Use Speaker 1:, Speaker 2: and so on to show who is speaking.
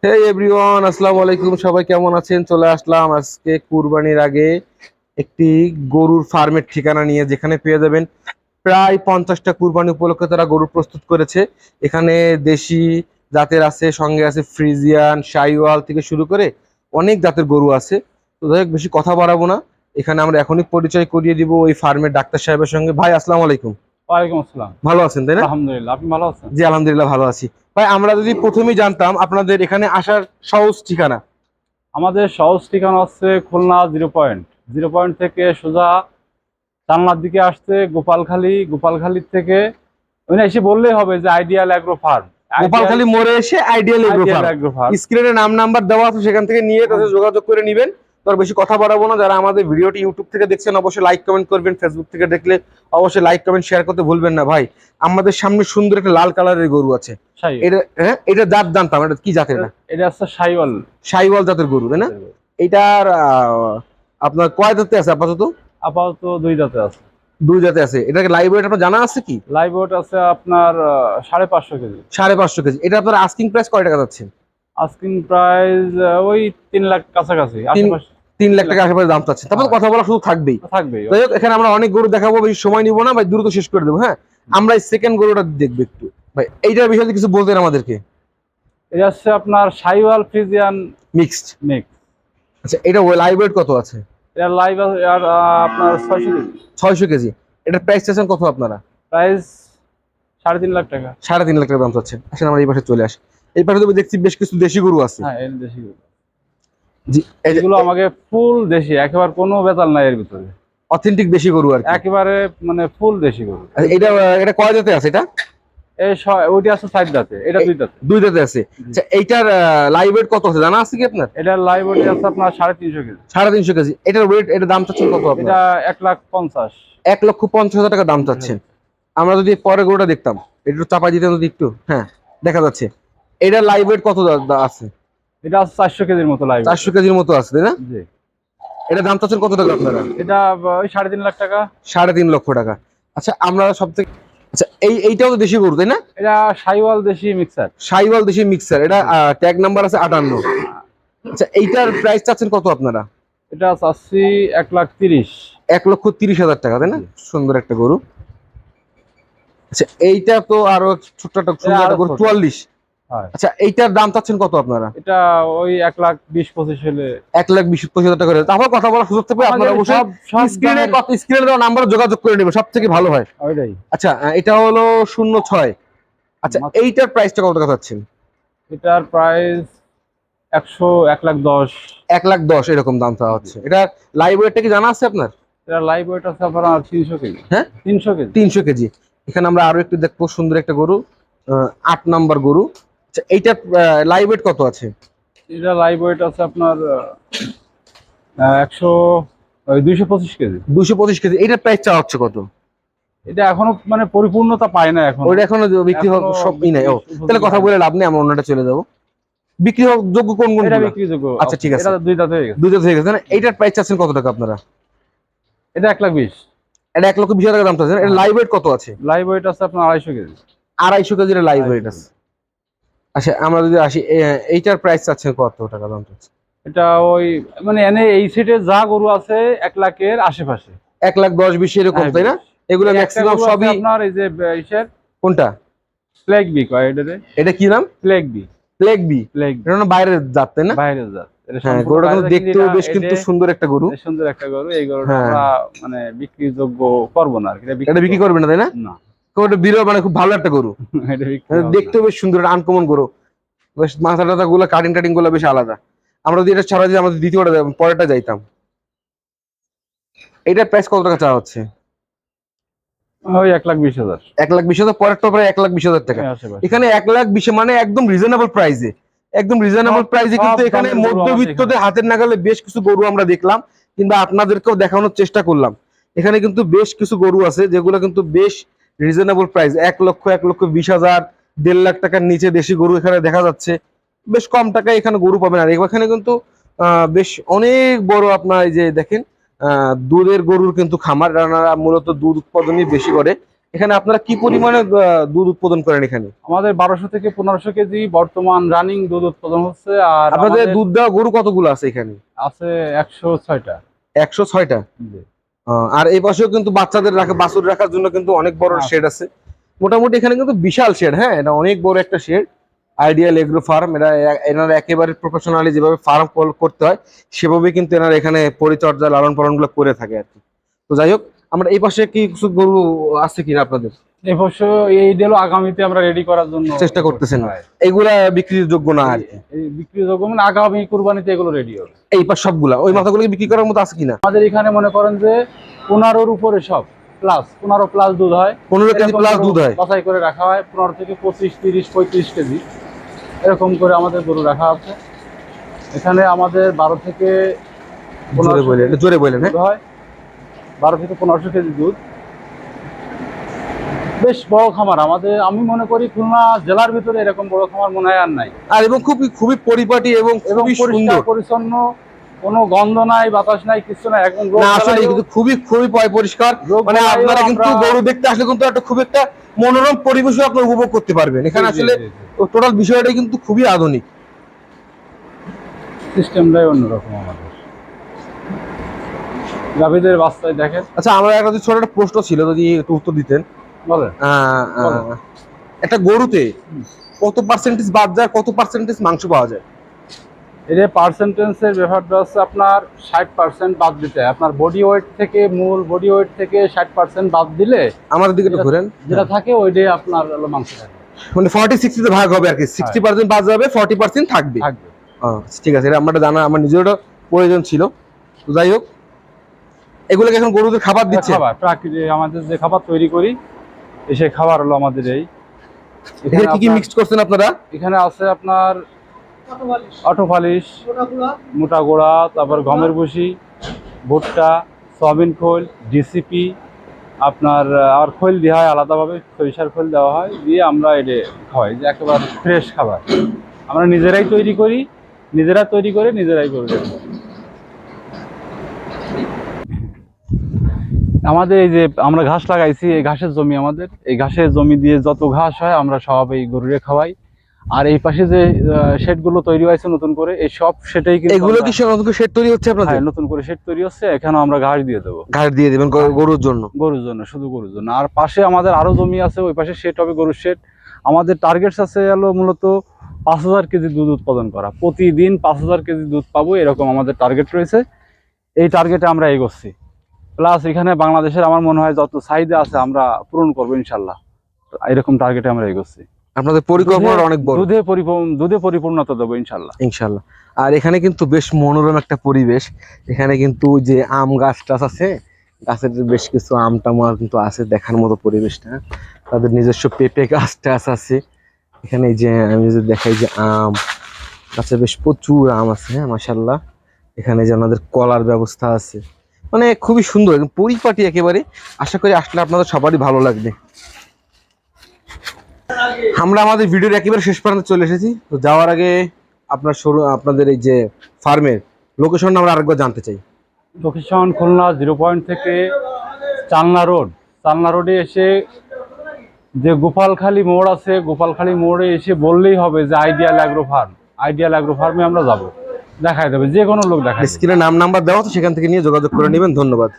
Speaker 1: হে everyone, আসসালামু আলাইকুম। সবাই কেমন আছেন? চলে আসলাম আজকে কুরবানির আগে একটি গরুর ফার্মের ঠিকানা নিয়ে, যেখানে পেয়ে যাবেন প্রায় 50টা কুরবানি উপলক্ষে তারা গরু প্রস্তুত করেছে। এখানে দেশি জাতের আছে, সঙ্গে আছে ফ্রিজিয়ান, শাহিওয়াল থেকে শুরু করে অনেক জাতের গরু আছে। তো যাই হোক, বেশি কথা বাড়াবো না। এখানে আমরা এখনই পরিচয় করিয়ে দিব ওই ফার্মের ডাক্তার সাহেবের সঙ্গে। ভাই, আসসালামু আলাইকুম।
Speaker 2: ওয়ালাইকুম আসসালাম।
Speaker 1: ভালো আছেন তাই না?
Speaker 2: আলহামদুলিল্লাহ, আপনি ভালো আছেন?
Speaker 1: জি, আলহামদুলিল্লাহ ভালো আছি। ভাই, আমরা যদি প্রথমেই জানতাম আপনাদের এখানে আসার সহজ ঠিকানা।
Speaker 2: আমাদের সহজ ঠিকানা হচ্ছে খুলনা 0 পয়েন্ট। 0 পয়েন্ট থেকে সোজা জানলার দিকে আসতে গোপালখালী, গোপালখালীর থেকে ওখানে এসে বললেই হবে যে আইডিয়াল অ্যাগ্রো ফার্ম। আইডিয়াল
Speaker 1: গোপালখালী মোড়ে এসে ideal agro
Speaker 2: ideal
Speaker 1: farm.
Speaker 2: Agro farm.
Speaker 1: স্ক্রিনে নাম নাম্বার দেওয়া আছে, সেখান থেকে নিয়ে তাদের যোগাযোগ করে নেবেন। তো আর বেশি কথা বাড়াবো না। যারা আমাদের ভিডিওটি ইউটিউব থেকে দেখছেন অবশ্যই লাইক কমেন্ট করবেন, ফেসবুক থেকে দেখলে অবশ্যই লাইক কমেন্ট শেয়ার করতে ভুলবেন না। ভাই, আমাদের সামনে সুন্দর একটা লাল কালারের গরু আছে।
Speaker 2: শাহী।
Speaker 1: এটা, হ্যাঁ, এটা জাত জানতাম, এটা কি জাতের? এটা
Speaker 2: এটা হচ্ছে শাহিওয়াল।
Speaker 1: শাহিওয়াল জাতের গরু, তাই না? এটার আপনার কয় জাতে আছে আপাতত?
Speaker 2: আপাতত 2 দাঁতে আছে।
Speaker 1: দুই জাতে আছে। এটাকে লাইভ ওয়েট আপনার জানা আছে কি?
Speaker 2: লাইভ ওয়েট আছে আপনার 550 কেজি।
Speaker 1: 550 কেজি। এটা আপনার আস্কিং প্রাইস কয় টাকা যাচ্ছে?
Speaker 2: আস্কিং প্রাইস ওই 3 লাখ কাছাকাছি,
Speaker 1: তিন
Speaker 2: আশেপাশে।
Speaker 1: 3 লাখ
Speaker 2: 3 লাখ
Speaker 1: টাকা আশেপাশে দাম চাচ্ছে। তারপর
Speaker 2: হ্যাঁ,
Speaker 1: কথা বলা শুধু থাকবেই।
Speaker 2: থাকবেই।
Speaker 1: যাই হোক, এখানে আমরা অনেক গরু দেখাবো, বেশি সময় নিব না ভাই, দ্রুত শেষ করে দেবো। হ্যাঁ, আমরা এই সেকেন্ড গরুটা দেখবো একটু। ভাই, এইটার বিষয়ে কিছু বলতেন আমাদেরকে।
Speaker 2: এটা হচ্ছে আপনার শাহিওয়াল ফ্রিজিয়ান
Speaker 1: মিক্সড।
Speaker 2: মিক্স।
Speaker 1: আচ্ছা, এটা লাইভ ওয়েট কত আছে?
Speaker 2: এটা লাইভ আর আপনার 600 কেজি।
Speaker 1: 600 কেজি। এটার প্রাইস চাচ্ছেন কত আপনারা?
Speaker 2: প্রাইস 3.5 লাখ টাকা।
Speaker 1: 3.5 লাখ টাকা দাম চাচ্ছেন। আসেন আমরা এই পাশে চলে আসি। এই পাশে তো দেখছি বেশ কিছু দেশি গরু আছে।
Speaker 2: হ্যাঁ, এর দেশি গরু।
Speaker 1: জি, এই যে
Speaker 2: এগুলো আমাকে ফুল দেশি, একেবারে কোনো বেতাল নাই এর ভিতরে।
Speaker 1: অথেন্টিক দেশি গরু আর কি।
Speaker 2: একেবারে মানে ফুল দেশি গরু।
Speaker 1: আচ্ছা, এটা এটা কয় জাতে আছে এটা?
Speaker 2: ওইটা আছে 4 দাঁতে, এটা 2 দাঁতে।
Speaker 1: দুই জাতে আছে।
Speaker 2: জি।
Speaker 1: আচ্ছা, এইটার লাইভ ওয়েট কত আছে জানা আছে কি আপনার?
Speaker 2: এটার লাইভ ওয়েট আছে আপনার 350 কেজি।
Speaker 1: 350 কেজি। এটার ওয়েট, এটার দাম চাচ্ছেন কত আপনার?
Speaker 2: এটা 1,50,000।
Speaker 1: 1,50,000 টাকা দাম চাচ্ছেন। আমরা যদি পরের গরুটা দেখতাম, একটু চাপা দিতেন যদি একটু। হ্যাঁ, দেখা যাচ্ছে। এটার লাইভ ওয়েট কত আছে?
Speaker 2: এটা আছে 400 কেজির মতো লাইভ ওয়েট।
Speaker 1: 400 কেজির মতো আছে, তাই না?
Speaker 2: জি।
Speaker 1: এটা দাম চাচ্ছেন কত টাকা আপনারা?
Speaker 2: এটা ওই 3.5 লাখ টাকা।
Speaker 1: 3.5 লক্ষ টাকা। আচ্ছা, আমরা সব থেকে, আচ্ছা, এইটাও তো দেশি গরু তাই না?
Speaker 2: এটা শাহিওয়াল দেশি মিক্সার।
Speaker 1: সাইওয়াল দেশি মিক্সার। এটা ট্যাগ নাম্বার আছে 58। আচ্ছা, এইটার প্রাইস চাচ্ছেন কত আপনারা?
Speaker 2: এটা চাচ্ছি 1,30,000।
Speaker 1: 1,30,000 টাকা, তাই না?
Speaker 2: জি।
Speaker 1: সুন্দর একটা গরু। আচ্ছা, এইটা তো আরো ছোট্ট একটা
Speaker 2: এটা
Speaker 1: সুন্দর
Speaker 2: আরো
Speaker 1: একটা গরু,
Speaker 2: ছোট।
Speaker 1: 44।
Speaker 2: হয়।
Speaker 1: আচ্ছা, এইটার দাম চাচ্ছেন কত আপনারা?
Speaker 2: এটা ওই 1,20,000-25,000 হলে।
Speaker 1: 1,20,000-25,000 টাকা করে। তারপর কথা বলার সুযোগ থাকবে, আপনারা
Speaker 2: আমাদের
Speaker 1: অবশ্যই
Speaker 2: সব সব
Speaker 1: স্ক্রিনে
Speaker 2: দামের।
Speaker 1: স্ক্রিনে দেওয়া নাম্বারে যোগাযোগ করে নেবেন, সব থেকে ভালো হয়।
Speaker 2: ওইটাই।
Speaker 1: আচ্ছা, এটা হলো 06। আচ্ছা, এইটার প্রাইসটা কত টাকা চাচ্ছেন?
Speaker 2: এটার প্রাইস 1,10,000।
Speaker 1: 1,10,000 এরকম দাম চাওয়া হচ্ছে। এটা লাইভ ওয়েটটা কি জানা আছে আপনার?
Speaker 2: এটা লাইভ ওয়েট আছে আপনার 300 কেজি।
Speaker 1: হ্যাঁ,
Speaker 2: 300 কেজি।
Speaker 1: 300 কেজি। এখানে আমরা আরো একটু দেখবো, সুন্দর একটা গরু, 8 নাম্বার গরু। আচ্ছা, এইটার লাইভ ওয়েট কত আছে?
Speaker 2: এটা লাইভ ওয়েট আছে আপনার 225 কেজি।
Speaker 1: 225 কেজি। এইটার প্রাইস চাওয়া হচ্ছে কত?
Speaker 2: এটা এখনো মানে পরিপূর্ণতা পায় না এখন।
Speaker 1: ওইটা এখনো বিক্রি হওয়ার সব ই নাই। ও, তাহলে কথা বলে লাভ নেই, আমরা অন্যটা চলে যাবো। বিক্রি হওয়ার যোগ্য কোন কোন?
Speaker 2: এটা বিক্রিযোগ্য।
Speaker 1: আচ্ছা, ঠিক আছে।
Speaker 2: এটা 2 দাঁত হয়ে গেছে।
Speaker 1: দুটো হয়ে গেছে না? এইটার প্রাইস চাচ্ছেন কত টাকা আপনারা?
Speaker 2: এটা 1,20,000।
Speaker 1: এটা 1,20,000 টাকা দাম চাচ্ছেন। এটা লাইভ ওয়েট কত আছে?
Speaker 2: লাইভ ওয়েট আছে আপনার 250 কেজি।
Speaker 1: 250 কেজির লাইভ ওয়েট আছে। আচ্ছা, আমরা যদি আসি, এইটার প্রাইস চাচ্ছেন কত টাকা দাম চাচ্ছেন?
Speaker 2: এটা ওই মানে এনে এই সেটে যা গরু আছে 1,00,000-এর আশেপাশে।
Speaker 1: 1,10,000-20 এরকম,
Speaker 2: হ্যাঁ,
Speaker 1: তাই না?
Speaker 2: 20।
Speaker 1: এগুলো
Speaker 2: এই একটা
Speaker 1: ম্যাক্সিমাম
Speaker 2: গরু আছে
Speaker 1: সবই।
Speaker 2: আপনার এই যে ইসের
Speaker 1: কোনটা?
Speaker 2: ফ্ল্যাগ বি কয় এটারে।
Speaker 1: এটা কি নাম?
Speaker 2: Flag B.
Speaker 1: Flag B.
Speaker 2: Flag B.
Speaker 1: এটা না বাইরের জাত, তাই না?
Speaker 2: বাইরের জাত। এটা
Speaker 1: হ্যাঁ,
Speaker 2: সম্পূর্ণ
Speaker 1: গরুটা কিন্তু
Speaker 2: বাইরের, কিন্তু
Speaker 1: দেখতেও
Speaker 2: এটা
Speaker 1: বেশ কিন্তু সুন্দর একটা গরু।
Speaker 2: সুন্দর একটা গরু। এই গরুটা
Speaker 1: হ্যাঁ,
Speaker 2: আমরা মানে বিক্রিযোগ্য করবো না আর কি।
Speaker 1: এটা বিক্রি করবেন না, তাই না?
Speaker 2: না।
Speaker 1: ওটা বিরল, মানে খুব ভালো একটা গরু।
Speaker 2: এটা বিক্রি হবে না।
Speaker 1: দেখতেও বেশ সুন্দর, আনকমন গরু। বেশ মাথা টাথা গুলো, কাটিং টাটিং গুলো বেশ আলাদা। আমরা যদি এটা ছাড়া দিয়ে আমাদের দ্বিতীয়টা পরেরটা যাইতাম। এটার প্রাইস কত টাকা চাওয়া হচ্ছে?
Speaker 2: ওই 1,20,000।
Speaker 1: 1,20,000। পরেরটা প্রায় 1,20,000 টাকা।
Speaker 2: এই আশেপাশে।
Speaker 1: এখানে 1,20,000 মানে একদম রিজনেবল প্রাইসে। একদম রিজনেবল
Speaker 2: সব
Speaker 1: প্রাইসে,
Speaker 2: সব
Speaker 1: কিন্তু এখানে
Speaker 2: দামের গরু আমাদের এখানে।
Speaker 1: মধ্যবিত্তদের হাতের নাগালে বেশ কিছু গরু আমরা দেখলাম, কিংবা আপনাদেরকেও দেখানোর চেষ্টা করলাম। এখানে কিন্তু বেশ কিছু গরু আছে যেগুলো কিন্তু বেশ রিজনেবল প্রাইস। 1,00,000, 1,20,000, 1,50,000 টাকার নিচে দেশি গরু এখানে দেখা যাচ্ছে। বেশ কম টাকায় এখানে গরু পাবেন। আর এখানে কিন্তু বেশ অনেক বড়, আপনার এই যে দেখেন, দুধের গরুর কিন্তু খামার, রানারা মূলত দুধ উৎপাদনই বেশি করে। এখানে আপনারা কি পরিমাণে দুধ উৎপাদন করেন এখানে?
Speaker 2: আমাদের 1200 থেকে 1500 কেজি বর্তমান রানিং দুধ উৎপাদন হচ্ছে। আর
Speaker 1: আপনাদের
Speaker 2: আমাদের
Speaker 1: দুধ দেওয়া গরু কতগুলো আছে এখানে?
Speaker 2: আছে 106টা।
Speaker 1: 106টা। আর এই পাশেও কিন্তু বাচ্চাদের রাখা, বাছুর রাখার জন্য কিন্তু অনেক বড় শেড আছে। মোটামুটি এখানে কিন্তু বিশাল শেড, হ্যাঁ, এটা অনেক বড় একটা শেড। আইডিয়াল এগ্রো ফার্ম, এনারা একেবারে প্রফেশনালি যেভাবে ফার্ম করতে হয় সেভাবে কিন্তু এনারা এখানে পরিচর্যা লালন পালন গুলো করে থাকে আর কি। তো যাই হোক, আমরা এই পাশে কি কিছু গরু আছে কিনা আপনাদের?
Speaker 2: অবশ্য এই ডেলো আগামীতে আমরা রেডি করার জন্য
Speaker 1: চেষ্টা করতেছেন?
Speaker 2: হয়।
Speaker 1: এইগুলা বিক্রির যোগ্য না আর কি?
Speaker 2: এই বিক্রি যোগ্য মানে আগামী কুরবানিতে এগুলো রেডি হবে।
Speaker 1: এই পাশ সবগুলা ওই মাথাগুলো কি বিক্রি করার মতো আছে কিনা?
Speaker 2: আমাদের এখানে মনে করেন যে 15-র উপরে সব প্লাস 15 প্লাস দুধ হয়।
Speaker 1: 15 কেজি প্লাস দুধ হয়?
Speaker 2: বাছাই করে রাখা হয় 15 থেকে 25, 30, 35 কেজি এরকম করে আমাদের গরু রাখা আছে। এখানে আমাদের 12 থেকে 15
Speaker 1: জোরে বলেন। হ্যাঁ,
Speaker 2: দুধ হয়, 12 থেকে 1500 কেজি দুধ। বেশ বড় খামার আমাদের। আমি মনে করি খুলনা জেলার ভিতরে এরকম বড় খামার মনে হয় আর নাই।
Speaker 1: আর এবং খুবই খুবই পরিপাটি এবং খুবই সুন্দর,
Speaker 2: পরিচ্ছন্ন, কোনো গন্ধ নাই, বাতাস নাই, কিছু নাই, একদম
Speaker 1: না আসলে কিন্তু খুবই খুবই পরিষ্কার। মানে আপনারা কিন্তু গরু দেখতে আসলে কিন্তু একটা খুব একটা মনোরম পরিবেশও আপনারা উপভোগ করতে পারবেন এখানে। আসলে টোটাল বিষয়টা কিন্তু খুবই আধুনিক,
Speaker 2: সিস্টেমটাই অন্যরকম আমাদের। গাভীদের বাচ্চায় দেখেন।
Speaker 1: আচ্ছা, আমার একটা ছোট একটা প্রশ্ন ছিল, যদি একটু উত্তর দিতেন।
Speaker 2: বলেন।
Speaker 1: একটা গরুতে কত পার্সেন্টেজ বাদ যায়, কত পার্সেন্টেজ মাংস পাওয়া যায়?
Speaker 2: এর পার্সেন্টেজের ব্যাপারটা হচ্ছে আপনার 60% বাদ দিতে হয়। আপনার বডি ওয়েট থেকে, মূল বডি ওয়েট থেকে 60% বাদ দিলে
Speaker 1: আমাদের দিকে একটু ঘুরেন,
Speaker 2: যেটা থাকে ওইটাই আপনার হলো মাংস থাকে।
Speaker 1: মানে 40-60 তে ভাগ হবে আর কি। 60% বাদ যাবে, 40% থাকবে। ঠিক আছে, এটা আমাদের জানা, আমার নিজেরও প্রয়োজন ছিল। তো যাই হোক, এগুলোকে এখন গরুদের খাবার দিচ্ছে?
Speaker 2: খাবার প্রাকৃতিক আমাদের যে খাবার তৈরি করি, এসে খাবার হলো আমাদের এই।
Speaker 1: এখানে কি কি মিক্স করছেন আপনারা?
Speaker 2: এখানে আছে আপনার অটো পালিশ, মোটা গোড়া, তারপর গমের ভুসি, ভুট্টা, সয়াবিন খোল, ডিসিপি, আপনার আর খোল দেওয়া হয় আলাদাভাবে, সরিষার খোল দেওয়া হয়, দিয়ে আমরা এটা খাওয়াই, যে একেবারে ফ্রেশ খাবার। আমরা নিজেরাই তৈরি করি, নিজেরাই করে দেবো। আমাদের এই যে আমরা ঘাস লাগাইছি, এই ঘাসের জমি আমাদের, এই ঘাসের জমি দিয়ে যত ঘাস হয় আমরা সব এই গরুরে খাওয়াই। আর এই পাশে যে শেড গুলো তৈরি হয়েছে নতুন করে, এই সব সেটাই কিন্তু
Speaker 1: এগুলো কি নতুন করে শেড তৈরি হচ্ছে আপনাদের?
Speaker 2: হ্যাঁ, নতুন করে শেড তৈরি হচ্ছে, এখানে আমরা ঘাস দিয়ে দেবো।
Speaker 1: ঘাস দিয়ে দেবেন গরুর জন্য?
Speaker 2: গরুর জন্য, শুধু গরুর জন্য। আর পাশে আমাদের আরো জমি আছে, ওই পাশে শেড হবে, গরুর শেড। আমাদের টার্গেটস আছে হলো মূলত 5000 কেজি দুধ উৎপাদন করা, প্রতিদিন 5000 কেজি দুধ পাবো, এরকম আমাদের টার্গেট রয়েছে। এই টার্গেটে আমরা এগোচ্ছি। প্লাস এখানে বাংলাদেশের আমার মনে হয় যত চাহিদা আছে আমরা পূরণ করবো ইনশাল্লাহ, এরকম টার্গেটে আমরা এগোচ্ছি।
Speaker 1: আপনাদের পরিকল্পনা অনেক বড়।
Speaker 2: দুধে পরিপূর্ণতা দেবো ইনশাল্লাহ।
Speaker 1: ইনশাল্লাহ। আর এখানে কিন্তু বেশ মনোরম একটা পরিবেশ। এখানে কিন্তু যে আম গাছ টাছ আছে, গাছের বেশ কিছু আম টাম কিন্তু আছে, দেখার মতো পরিবেশটা। তাদের নিজস্ব পেঁপে গাছ টাছ আছে এখানে। এই যে আমি যদি দেখাই যে আম গাছে বেশ প্রচুর আম আছে, হ্যাঁ, মাশাআল্লাহ। এখানে যে আমাদের কলার ব্যবস্থা আছে, মানে খুবই সুন্দর পরিপাটি একেবারে। আশা করি আসলে আপনাদের সবারই ভালো লাগবে। আমরা আমাদের ভিডিওর একেবারে শেষ পর্যন্ত চলে এসেছি। তো যাওয়ার আগে আপনাদের এই যে ফার্মের লোকেশনটা আমরা আরেকবার জানতে চাই।
Speaker 2: লোকেশন খুলনা 0 পয়েন্ট থেকে চালনা রোডে এসে যে গোপালখালী মোড় আছে, গোপালখালী মোড়ে এসে বললেই হবে যে আইডিয়াল অ্যাগ্রো ফার্মে আমরা যাব, দেখাই দেবে, যে কোনো লোক দেখায়।
Speaker 1: স্ক্রিনে নাম নাম্বার দেওয়া, তো সেখান থেকে নিয়ে যোগাযোগ করে নেবেন। ধন্যবাদ।